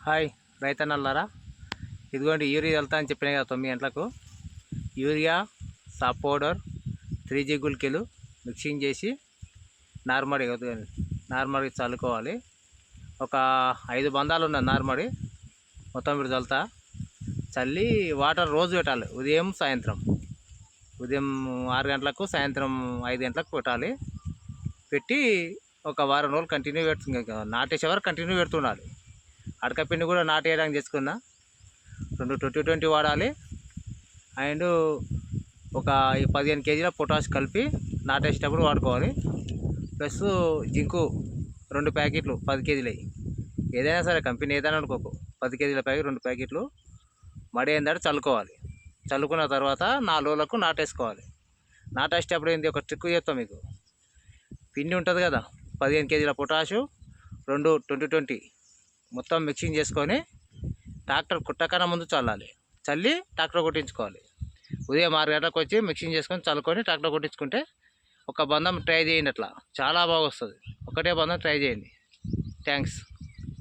Hi రైతన్నలారా, ఇదిగోండి urea వెళ్తా అని చెప్పిన కదా 9 గంటలకు. యూరియా సాప్ పౌడర్ 3G గుళికలు మిక్సింగ్ చేసి నార్మల్గా చల్లుకోవాలి. ఒక 5 బంధాలు ఉన్నాయి నార్మడి, మొత్తం మీరు చల్లి వాటర్ రోజు పెట్టాలి. ఉదయం సాయంత్రం, ఉదయం 6 గంటలకు, సాయంత్రం 5 గంటలకు పెట్టాలి. పెట్టి ఒక వారం రోజులు కంటిన్యూ నాటేసే వరకు కంటిన్యూ పెడుతుండాలి. అడకపిండి కూడా నాటేయడానికి తెచ్చుకున్నా. 2 20-20 వాడాలి. అండ్ ఒక 15 కేజీల పొటాష్ కలిపి నాటేసేటప్పుడు వాడుకోవాలి. ప్లస్ జింకు 2 ప్యాకెట్లు 10 కేజీలవి, ఏదైనా సరే కంపెనీ ఏదైనా అనుకోకు, 10 కేజీల ప్యాకెట్ 2 ప్యాకెట్లు మడి ఏంటంటే చల్లుకోవాలి. చల్లుకున్న తర్వాత 4 రోజులకు నాటేసుకోవాలి. నాటేసేటప్పుడు ఏంటి, ఒక ట్రిక్ చెప్తాం మీకు. పిండి ఉంటుంది కదా, 15 కేజీల పొటాషు 2 20-20 మొత్తం మిక్సింగ్ చేసుకొని ట్రాక్టర్ కుట్టకన్నా ముందు చల్లాలి. చల్లి ట్రాక్టర్ కొట్టించుకోవాలి. ఉదయం 6 గంటలకు వచ్చి మిక్సింగ్ చేసుకొని చల్లుకొని ట్రాక్టర్ కొట్టించుకుంటే ఒక బంధం ట్రై చేయండి. అట్లా చాలా బాగా వస్తుంది. ఒకటే బంధం ట్రై చేయండి. థ్యాంక్స్.